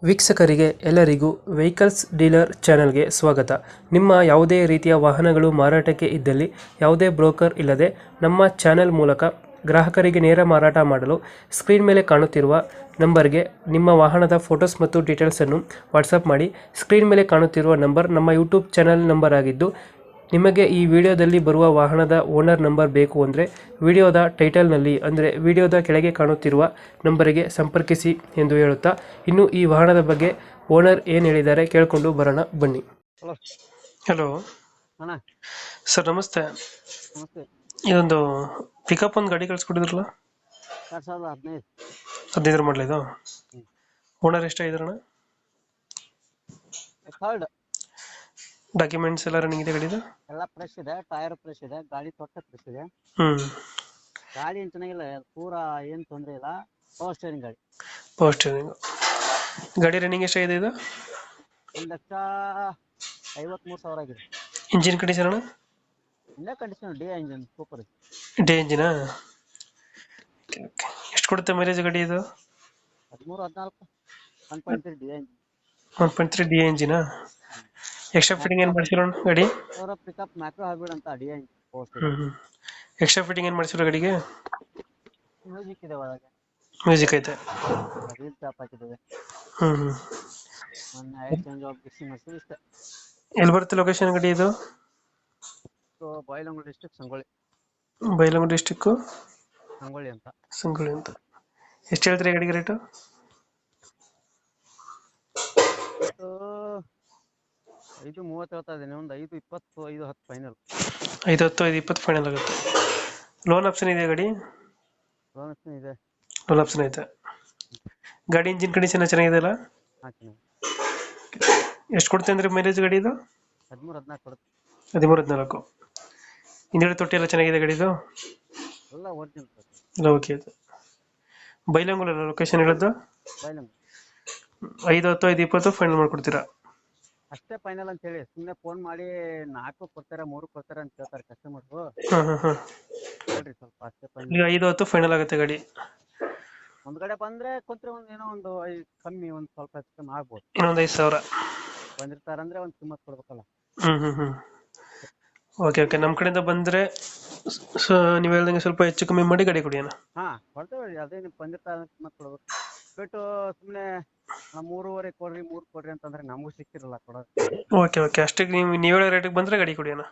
ವೀಕ್ಷಕರಿಗೆ ಎಲ್ಲರಿಗೂ vehicles dealer ಚಾನೆಲ್ಗೆ ಸ್ವಾಗತ. ನಿಮ್ಮ ಯಾವುದೇ ರೀತಿಯ ವಾಹನಗಳು ಮಾರಾಟಕ್ಕೆ ಇದ್ದಲ್ಲಿ ಯಾವುದೇ ಬ್ರೋಕರ್ ಇಲ್ಲದೆ ನಮ್ಮ ಚಾನೆಲ್ ಮೂಲಕ ಗ್ರಾಹಕರಿಗೆ ನೇರ ಮಾರಾಟ ಮಾಡಲು ಸ್ಕ್ರೀನ್ ಮೇಲೆ ಕಾಣುತ್ತಿರುವ ನಂಬರ್ಗೆ ನಿಮ್ಮ ವಾಹನದ ಫೋಟೋಸ್ ಮತ್ತು ಡೀಟೇಲ್ಸನ್ನು ವಾಟ್ಸಪ್ ಮಾಡಿ. ಸ್ಕ್ರೀನ್ ಮೇಲೆ ಕಾಣುತ್ತಿರುವ ನಂಬರ್ ನಮ್ಮ ಯೂಟ್ಯೂಬ್ ಚಾನೆಲ್ ನಂಬರ್ ಆಗಿದ್ದು, ನಿಮಗೆ ಈ ವಿಡಿಯೋದಲ್ಲಿ ಬರುವ ವಾಹನದ ಓನರ್ ನಂಬರ್ ಬೇಕು ಅಂದರೆ ವಿಡಿಯೋದ ಟೈಟಲ್ನಲ್ಲಿ ಅಂದರೆ ವಿಡಿಯೋದ ಕೆಳಗೆ ಕಾಣುತ್ತಿರುವ ನಂಬರಿಗೆ ಸಂಪರ್ಕಿಸಿ ಎಂದು ಹೇಳುತ್ತಾ, ಇನ್ನು ಈ ವಾಹನದ ಬಗ್ಗೆ ಓನರ್ ಏನು ಹೇಳಿದ್ದಾರೆ ಕೇಳಿಕೊಂಡು ಬರೋಣ ಬನ್ನಿ. ಹಲೋ. ಹಲೋ ಅಣ್ಣ ಸರ್, ನಮಸ್ತೆ. ನಮಸ್ತೆ. ಇದೊಂದು ಪಿಕಪ್ ಒಂದು ಗಾಡಿ ಕಳಿಸ್ಕೊಟ್ಟಿದ್ರಲ್ಲ, 2015. 15 ಮಾಡಲ ಇದು? ಹ್ಮ್. ಓನರ್ ಎಷ್ಟಾಗಿದಾರಣ? ಥರ್ಡ್. ಡಾಕ್ಯುಮೆಂಟ್ಸ್ ಎಲ್ಲ ರನ್ನಿಂಗ್ ಇದೆ ಗಾಡಿದು? ಎಲ್ಲ ಫ್ರೆಶ್ ಇದೆ, ಟೈರ್ ಫ್ರೆಶ್ ಇದೆ, ಗಾಡಿ ತೊಟ್ಟ ಫ್ರೆಶ್ ಇದೆ. ಗಾಡಿ ಏನು ಚೆನ್ನಾಗಿಲ್ಲ, ಪೂರಾ ಏನು ತೊಂದರೆ ಇಲ್ಲ. ಪವರ್ ಸ್ಟೇರಿಂಗ್ ಗಾಡಿ. ಪವರ್ ಸ್ಟೇರಿಂಗ್ ಗಾಡಿ ರನ್ನಿಂಗ್ ಎಷ್ಟಾಗಿದೆ ಇದು? 1,53,000 ಆಗಿದೆ. ಇಂಜಿನ್ ಕಂಡೀಷನ್ ಅಣ್ಣ? ಇಲ್ಲೇ ಕಂಡೀಷನ್ ಡಿ ಇಂಜಿನ್ ಸೂಪರ್ ಇದೆ. ಡೇ ಇಂಜಿನಾ? ಎಷ್ಟು ಕೊಡುತ್ತೆ ಮೈಲೇಜ್ ಗಾಡಿ ಇದು? 13-14 1.3 ಡಿ ಇಂಜಿನ್. 1.3 ಡಿ ಇಂಜಿನಾ? ಎಕ್ಸ್ಟ್ರಾ ಫಿಟ್ಟಿಂಗ್ ಏನು ಮಾಡಿಸಿರೋ ಗಾಡಿ? ಅವರ ಪಿಕಪ್ ಮ್ಯಾಕ್ರೋ ಹೈಬ್ರಿಡ್ ಅಂತ D engine power steering. Extra fitting ಏನು ಮಾಡಿಸಿರೋ ಗಾಡಿಗೆ? ಮ್ಯೂಸಿಕ್ ಇದೆ ಒಳಗೆ, ಮ್ಯೂಸಿಕ್ ಐತೆ. ವೀಲ್ ಚಾಪ್ ಹಾಕಿದ್ದೇವೆ. ಹ್ಮ್ ಮೊನ್ನೆ ಆಯಿಲ್ ಚೇಂಜ್ ಆಫ್ ಗಿಸ್ಸಿ ಮಾಡಿಸಿ ಇಷ್ಟೇ. ಎಲ್ಲಿ ಬರುತ್ತೆ ಲೊಕೇಶನ್ ಗಾಡಿ ಇದು? So Bailhongal district Sangolli. Bailhongal district Sangolli ಅಂತ. ಸಂಗೊಳ್ಳಿ ಅಂತ. ಎಷ್ಟು ಹೇಳ್ತೀರಿ ಗಾಡಿಗೆ ರೇಟು? ಸೊ 5:30 ಹೇಳ್ತಾ ಇದ್ದೀನಿ, ಒಂದು 5:20, 5:10 ಫೈನಲ್. 510, 520 ಫೈನಲ್ ಆಗುತ್ತೆ. ಲೋನ್ ಆಪ್ಷನ್ ಇದೆ ಗಾಡಿ? ಲೋನ್ ಆಪ್ಷನ್ ಇದೆ. ಲೋನ್ ಆಪ್ಷನ್ ಐತೆ. ಗಾಡಿ ಇಂಜಿನ್ ಕಂಡೀಷನ್ ಚೆನ್ನಾಗಿದೆ ಅಲ್ಲ? ಹಾಕ್ತೀನಿ. ಎಷ್ಟು ಕೊಡುತ್ತೆ ಅಂದ್ರೆ ಮೈಲೇಜ್ ಗಾಡಿ ಇದು? 13-14 ಕೊಡುತ್ತೆ. 13-14. ಹಿಂದ್ಗಡೆ ತೊಟ್ಟಿ ಎಲ್ಲ ಚೆನ್ನಾಗಿದೆ ಗಾಡಿದು? ಎಲ್ಲ ಒರಿಜಿನಲ್ ಎಲ್ಲ ಓಕೆ ಇದೆ. ಬೈಲಹೊಂಗಲ ಲೊಕೇಶನ್ ಹೇಳೋದು? ಬೈಲಹೊಂಗಲ. 510, 520 ಫೈನಲ್ ಮಾಡ್ಕೊಡ್ತೀರಾ? ಅಷ್ಟೇ ಫೈನಲ್ ಅಂತ ಹೇಳಿ, ಸುಮ್ಮನೆ ಫೋನ್ ಮಾಡಿ 4 ಕೊಡ್ತಾರೆ 3 ಕೊಡ್ತಾರೆ ಅಂತ ಕೇಳ್ತಾರೆ ಕಸ್ಟಮರ್ಸು. ಹೇಳ್ರಿ ಸ್ವಲ್ಪ ಅಷ್ಟೇ ಫೈನಲ್. ಈಗ 510 ಫೈನಲ್ ಆಗುತ್ತೆ ಗಾಡಿ. ಒಂದ್ ಕಡೆ ಬಂದ್ರೆ ಕೊಟ್ರೆ ಏನೋ ಒಂದು ಕಮ್ಮಿ, ಒಂದು ಸ್ವಲ್ಪ ಹೆಚ್ಚು ಕಮ್ಮಿ ಆಗ್ಬೋದು. ಇನ್ನೊಂದು 5,000 ಬಂದಿರ್ತಾರಂದ್ರೆ ಒಂದು ಕಿಮ್ಮತ್ ಕೊಡ್ಬೇಕಲ್ಲ. Okay okay. ನಮ್ಮ ಕಡೆಯಿಂದ ಬಂದ್ರೆ ನೀವು ಹೇಳ್ದಂಗೆ ಸ್ವಲ್ಪ ಹೆಚ್ಚು ಕಮ್ಮಿ ಮಾಡಿ ಗಾಡಿ ಕೊಡಿ ಅಣ್ಣ. ಕೊಡ್ತೇವೆ, ಅದೇ ನೀವು ಬಂದಿರ್ತಾರ ಕಿಮ್ಮತ್ ಕೊಡ್ಬೇಕು ಬಿಟ್ಟು ಸುಮ್ಮನೆ 3.5 ಕೊಡ್ರಿ 3 ಕೊಡ್ರಿ ಅಂತಂದ್ರೆ ನಮಗೂ ಸಿಕ್ಕಿರಲ್ಲ ಕೊಡೋದು. Okay okay. ಅಷ್ಟಕ್ಕೆ ನೀವು ಹೇಳೋ ರೇಟಿಗೆ ಬಂದ್ರೆ ಗಾಡಿ ಕೊಡಿ ಅಣ್ಣ.